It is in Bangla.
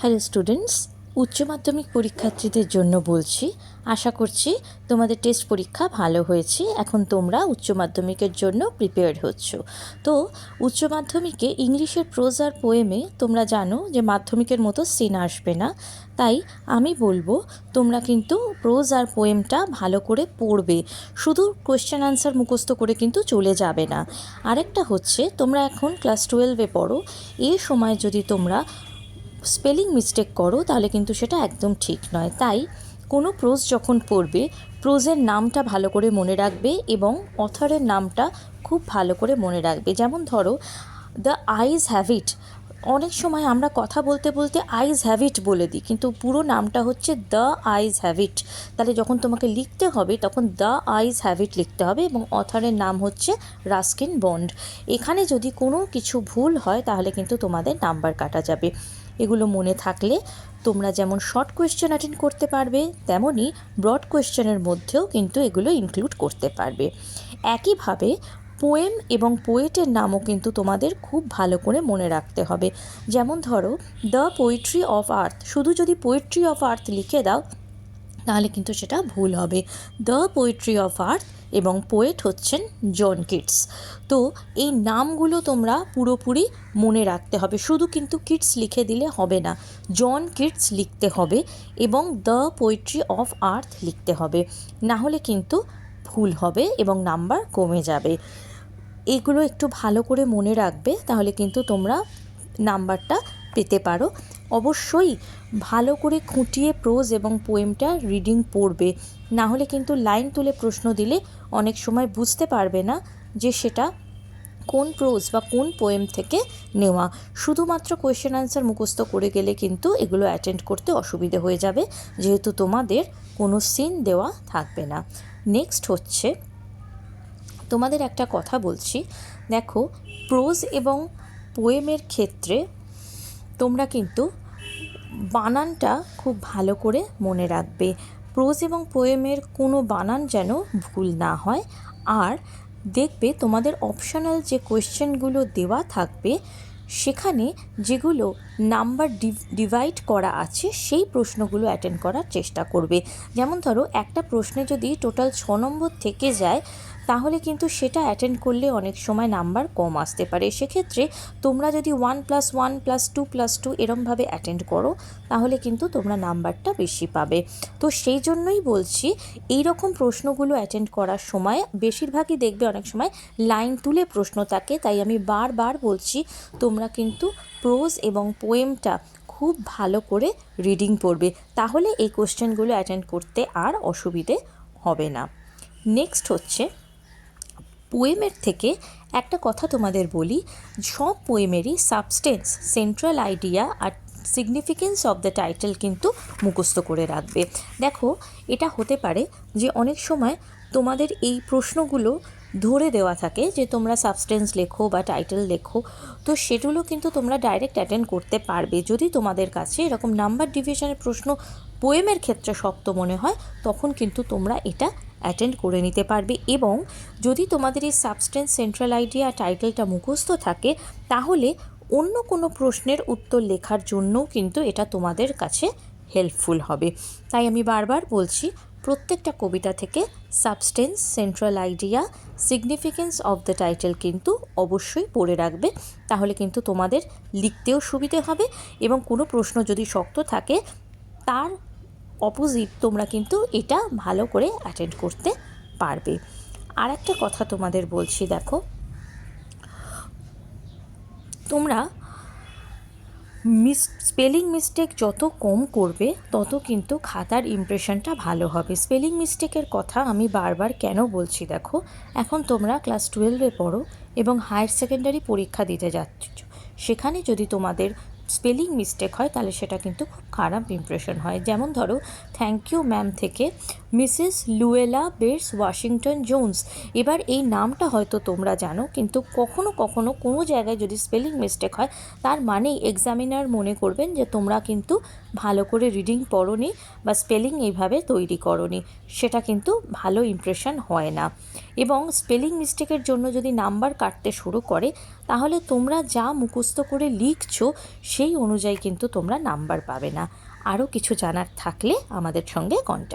হ্যালো স্টুডেন্টস, উচ্চ মাধ্যমিক পরীক্ষার্থীদের জন্য বলছি। আশা করছি তোমাদের টেস্ট পরীক্ষা ভালো হয়েছে। এখন তোমরা উচ্চ মাধ্যমিকের জন্য প্রিপেয়ার্ড হচ্ছ। তো উচ্চ মাধ্যমিকে ইংলিশের প্রোজ আর পোয়েমে তোমরা জানো যে মাধ্যমিকের মতো সিন আসবে না। তাই আমি বলবো তোমরা কিন্তু প্রোজ আর পোয়েমটা ভালো করে পড়বে, শুধু কোয়েশ্চেন আনসার মুখস্থ করে কিন্তু চলে যাবে না। আরেকটা হচ্ছে, তোমরা এখন ক্লাস 12-এ পড়ো। এই সময় যদি তোমরা স্পেলিং মিস্টেক করো তাহলে কিন্তু সেটা একদম ঠিক নয়। তাই কোনো প্রোজ যখন পড়বে, প্রোজের নামটা ভালো করে মনে রাখবে এবং অথরের নামটা খুব ভালো করে মনে রাখবে। যেমন ধরো, দ্য আইজ হ্যাভ ইট, অনেক সময় আমরা কথা বলতে বলতে আইজ হ্যাভ ইট বলে দিই, কিন্তু পুরো নামটা হচ্ছে দ্য আইজ হ্যাভ ইট। তাহলে যখন তোমাকে লিখতে হবে তখন দ্য আইজ হ্যাভ ইট লিখতে হবে এবং অথরের নাম হচ্ছে রাস্কিন বন্ড। এখানে যদি কোনো কিছু ভুল হয় তাহলে কিন্তু তোমাদের নাম্বার কাটা যাবে। এগুলো মনে থাকলে তোমরা যেমন শর্ট কোয়েশ্চেন অ্যাটেন্ড করতে পারবে, তেমনই ব্রড কোয়েশ্চেনের মধ্যেও কিন্তু এগুলো ইনক্লুড করতে পারবে। একইভাবে পোয়েম এবং পোয়েটের নামও কিন্তু তোমাদের খুব ভালো করে মনে রাখতে হবে। যেমন ধরো, দ্য পোয়েট্রি অফ আর্থ, শুধু যদি পোয়েট্রি অফ আর্থ লিখে দাও তাহলে কিন্তু সেটা ভুল হবে। দ্য পোয়েট্রি অফ আর্থ এবং পোয়েট হচ্ছেন জন কিটস। তো এই নামগুলো তোমরা পুরোপুরি মনে রাখতে হবে, শুধু কিন্তু কিটস লিখে দিলে হবে না, জন কিটস লিখতে হবে এবং দ্য পোয়েট্রি অফ আর্থ লিখতে হবে, না হলে কিন্তু ভুল হবে এবং নাম্বার কমে যাবে। এগুলো একটু ভালো করে মনে রাখবে, তাহলে কিন্তু তোমরা নাম্বারটা পেতে পারো। অবশ্যই ভালো করে খুঁটিয়ে প্রোজ এবং পোয়েমটা রিডিং পড়বে, না হলে কিন্তু লাইন তুলে প্রশ্ন দিলে অনেক সময় বুঝতে পারবে না যে সেটা কোন প্রোজ বা কোন পোয়েম থেকে নেওয়া। শুধুমাত্র কোয়েশ্চেন আনসার মুখস্থ করে গেলে কিন্তু এগুলো অ্যাটেন্ড করতে অসুবিধে হয়ে যাবে, যেহেতু তোমাদের কোনো সিন দেওয়া থাকবে না। নেক্সট হচ্ছে, তোমাদের একটা কথা বলছি, দেখো, প্রোজ এবং পোয়েমের ক্ষেত্রে তোমরা কিন্তু বানানটা খুব ভালো করে মনে রাখবে। প্রোজ এবং পোয়েমের কোনো বানান যেন ভুল না হয়। আর দেখবে তোমাদের অপশনাল যে কোয়েশ্চেনগুলো দেওয়া থাকবে সেখানে যেগুলো নাম্বার ডিভাইড করা আছে সেই প্রশ্নগুলো অ্যাটেন্ড করার চেষ্টা করবে। যেমন ধরো, একটা প্রশ্নে যদি টোটাল 6 নম্বর থেকে যায় তাহলে কিন্তু সেটা অ্যাটেন্ড করলে অনেক সময় নাম্বার কম আসতে পারে। সেক্ষেত্রে তোমরা যদি 1+1+2+2 এরমভাবে অ্যাটেন্ড করো তাহলে কিন্তু তোমরা নাম্বারটা বেশি পাবে। তো সেই জন্যই বলছি, এই রকম প্রশ্নগুলো অ্যাটেন্ড করার সময় বেশিরভাগই দেখবে অনেক সময় লাইন তুলে প্রশ্ন থাকে। তাই আমি বারবার বলছি, তোমরা কিন্তু প্রোজ এবং পোয়েমটা খুব ভালো করে রিডিং পড়বে, তাহলে এই কোশ্চেনগুলো অ্যাটেন্ড করতে আর অসুবিধে হবে না। নেক্সট হচ্ছে, পোয়েমের থেকে একটা কথা তোমাদের বলি, সব পোয়েমেরই সাবস্টেন্স, সেন্ট্রাল আইডিয়া আর সিগনিফিকেন্স অফ দ্য টাইটেল কিন্তু মুখস্থ করে রাখবে। দেখো, এটা হতে পারে যে অনেক সময় তোমাদের এই প্রশ্নগুলো ধরে দেওয়া থাকে যে তোমরা সাবস্টেন্স লেখো বা টাইটেল লেখো, তো সেগুলো কিন্তু তোমরা ডাইরেক্ট অ্যাটেন্ড করতে পারবে। যদি তোমাদের কাছে এরকম নাম্বার ডিভিশনের প্রশ্ন পোয়েমের ক্ষেত্রে শক্ত মনে হয় তখন কিন্তু তোমরা এটা অ্যাটেন্ড করে নিতে পারবে। এবং যদি তোমাদের এই সাবস্টেন্স, সেন্ট্রাল আইডিয়া, টাইটেলটা মুখস্থ থাকে তাহলে অন্য কোনো প্রশ্নের উত্তর লেখার জন্যও কিন্তু এটা তোমাদের কাছে হেল্পফুল হবে। তাই আমি বারবার বলছি, প্রত্যেকটা কবিতা থেকে substance, central idea, significance of the title কিন্তু অবশ্যই পড়ে রাখবে, তাহলে কিন্তু তোমাদের লিখতেও সুবিধে হবে এবং কোনো প্রশ্ন যদি শক্ত থাকে তার অপোজিট তোমরা কিন্তু এটা ভালো করে অ্যাটেন্ড করতে পারবে। আর একটা কথা তোমাদের বলছি, দেখো, তোমরা স্পেলিং মিস্টেক যত কম করবে তত কিন্তু খাতার ইমপ্রেশনটা ভালো হবে। স্পেলিং মিস্টেকের কথা আমি বারবার কেন বলছি, দেখো, এখন তোমরা ক্লাস 12-এ পড়ো এবং হায়ার সেকেন্ডারি পরীক্ষা দিতে যাচ্ছ, সেখানে যদি তোমাদের স্পেলিং মিস্টেক হয় তাহলে সেটা কিন্তু খুব খারাপ ইমপ্রেশন হয়। যেমন ধরো, থ্যাংক ইউ ম্যাম থেকে Mrs Luella Bates Washington Jones. এবার এই নামটা হয়তো তোমরা জানো, কিন্তু কখনো কখনো কোনো জায়গায় যদি স্পেলিং মিস্টেক হয় তার মানেই এক্সামিনার মনে করবেন যে তোমরা কিন্তু ভালো করে রিডিং পড়োনি বা স্পেলিং এইভাবে তৈরি করোনি, সেটা কিন্তু ভালো ইমপ্রেশন হয় না। এবং স্পেলিং মিস্টেকের জন্য যদি নাম্বার কাটতে শুরু করে তাহলে তোমরা যা মুখস্থ করে লিখছো সেই অনুযায়ী কিন্তু তোমরা নাম্বার পাবে না। আরও কিছু জানার থাকলে আমাদের সঙ্গে কন্ট্যাক্ট